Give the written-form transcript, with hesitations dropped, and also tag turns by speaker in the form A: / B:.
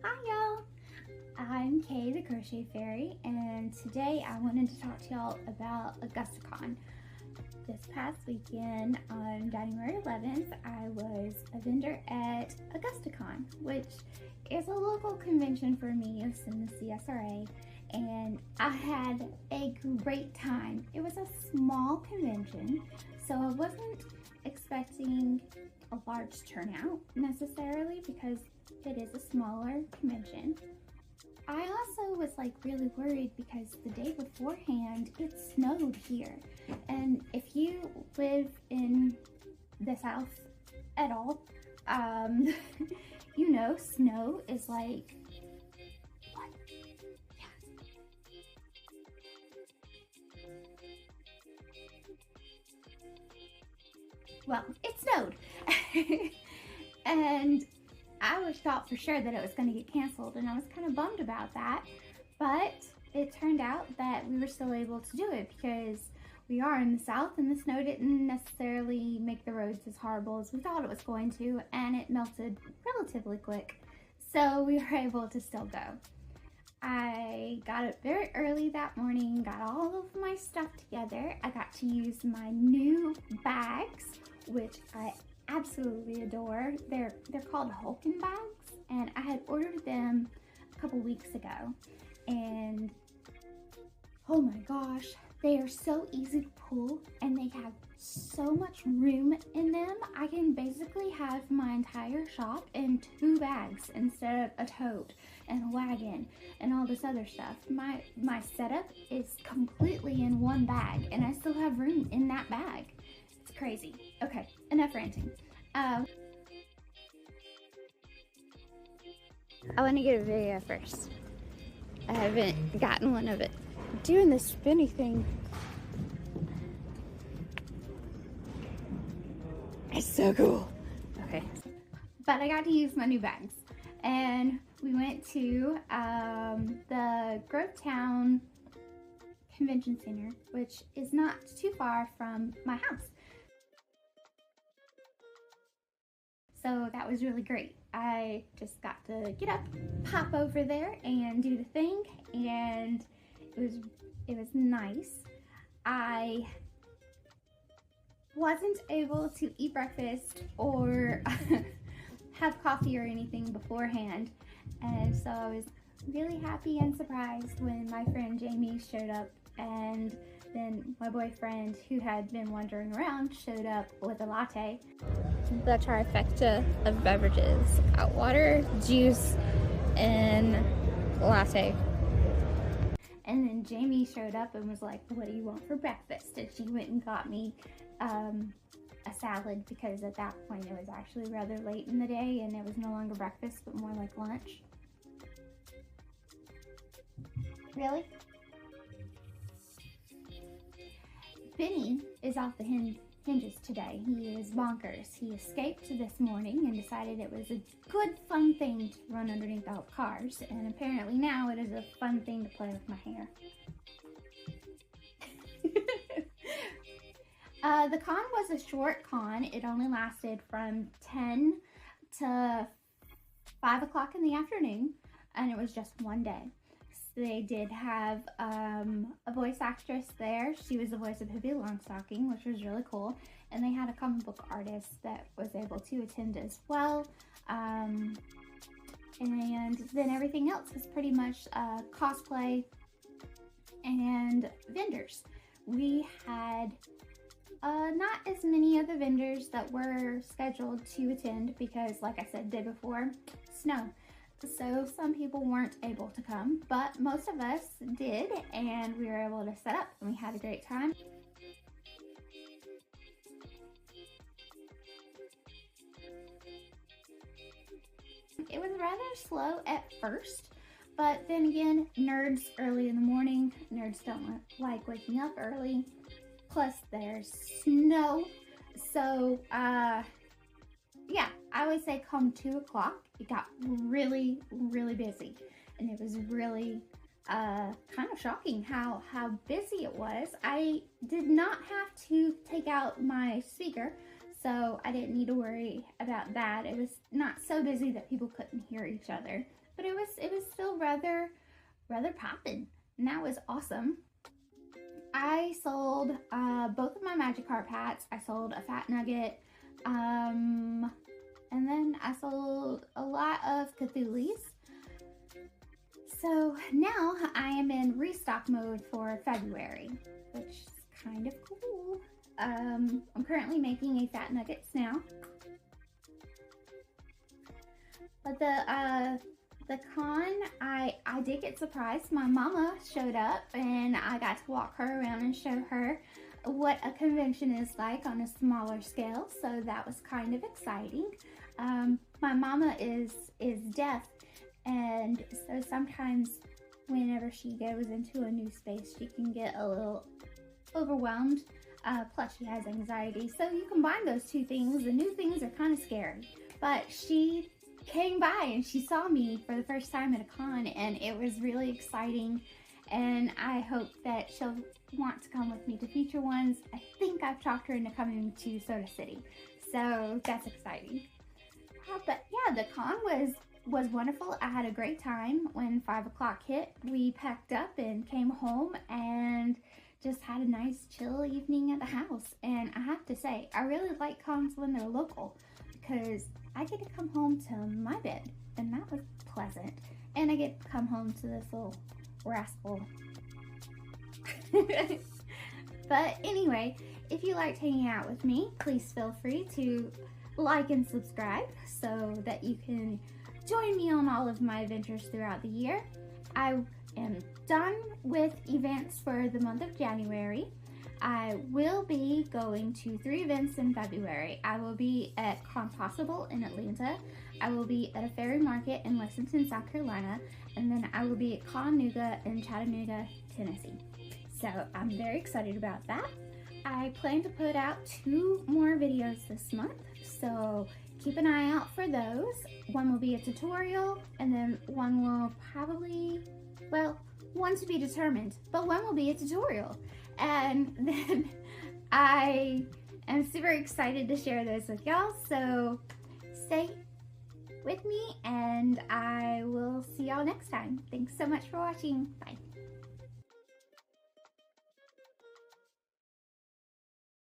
A: Hi y'all! I'm Kay the Crochet Fairy, and today I wanted to talk to y'all about AugustaCon. This past weekend on January 11th, I was a vendor at AugustaCon, which is a local convention for me. It's in the CSRA, and I had a great time. It was a small convention, so I wasn't expecting a large turnout necessarily because it is a smaller convention. I also was really really worried because the day beforehand it snowed here, and if you live in the South at all, you know snow is like what? Yes. Well, it snowed. And I thought for sure that it was going to get canceled, and I was kind of bummed about that, but it turned out that we were still able to do it because we are in the South and the snow didn't necessarily make the roads as horrible as we thought it was going to, and it melted relatively quick, so we were able to still go. I got up very early that morning, got all of my stuff together. I got to use my new bags, which I absolutely adore. They're called Hulken Bags, and I had ordered them a couple weeks ago, and oh my gosh, they are so easy to pull and they have so much room in them. I can basically have my entire shop in 2 bags instead of a tote and a wagon and all this other stuff. My setup is completely in 1 bag, and I still have room in that bag. It's crazy. Okay, enough ranting. I want to get a video first. I haven't gotten one of it. Doing the spinny thing. It's so cool. Okay. But I got to use my new bags. And we went to the Grovetown Convention Center, which is not too far from my house. So that was really great. I just got to get up, pop over there, and do the thing, and it was nice. I wasn't able to eat breakfast or have coffee or anything beforehand, and so I was really happy and surprised when my friend Jamie showed up, and then my boyfriend, who had been wandering around, showed up with a latte. The trifecta of beverages: hot water, juice, and latte. And then Jamie showed up and was like, "What do you want for breakfast?" And she went and got me a salad, because at that point it was actually rather late in the day and it was no longer breakfast but more like lunch. Really? Benny is off the hinges today. He is bonkers. He escaped this morning and decided it was a good fun thing to run underneath all the cars, and apparently now it is a fun thing to play with my hair. The con was a short con. It only lasted from 10 to 5 o'clock in the afternoon, and it was just one day. They did have a voice actress there. She was the voice of Hippie Longstocking, which was really cool. And they had a comic book artist that was able to attend as well. And then everything else was pretty much cosplay and vendors. We had not as many of the vendors that were scheduled to attend because, like I said, day before, snow. So some people weren't able to come, but most of us did, and we were able to set up and we had a great time. It was rather slow at first, but then again, nerds early in the morning. Nerds don't like waking up early, plus there's snow. So yeah, I would say come 2 o'clock, it got really, really busy. And it was really kind of shocking how busy it was. I did not have to take out my speaker, so I didn't need to worry about that. It was not so busy that people couldn't hear each other. but it was still rather poppin', and that was awesome. I sold both of my Magikarp hats. I sold a Fat Nugget, and then I sold a lot of Cthulhu's. So now I am in restock mode for February, which is kind of cool. I'm currently making a Fat Nuggets now. But the con, I did get surprised. My mama showed up and I got to walk her around and show her what a convention is like on a smaller scale, so that was kind of exciting. My mama is deaf, and so sometimes whenever she goes into a new space, she can get a little overwhelmed. Plus she has anxiety, so you combine those two things. The new things are kind of scary, but she came by and she saw me for the first time at a con, and it was really exciting, and I hope that she'll want to come with me to future ones. I think I've talked her into coming to Soda City, so that's exciting. But yeah, the con was wonderful. I had a great time. When 5 o'clock hit, we packed up and came home and just had a nice chill evening at the house. And I have to say, I really like cons when they're local, because I get to come home to my bed, and that was pleasant. And I get to come home to this little rascal. But anyway, if you liked hanging out with me, please feel free to like and subscribe so that you can join me on all of my adventures throughout the year. I am done with events for the month of January. I will be going to 3 events in February. I will be at Con Possible in Atlanta. I will be at a fairy market in Lexington, South Carolina. And then I will be at Con Nougat in Chattanooga, Tennessee. So I'm very excited about that. I plan to put out 2 more videos this month, so keep an eye out for those. One will be a tutorial, and then one will probably, well, one to be determined, but one will be a tutorial. And then I am super excited to share those with y'all, so stay with me and I will see y'all next time. Thanks so much for watching. Bye.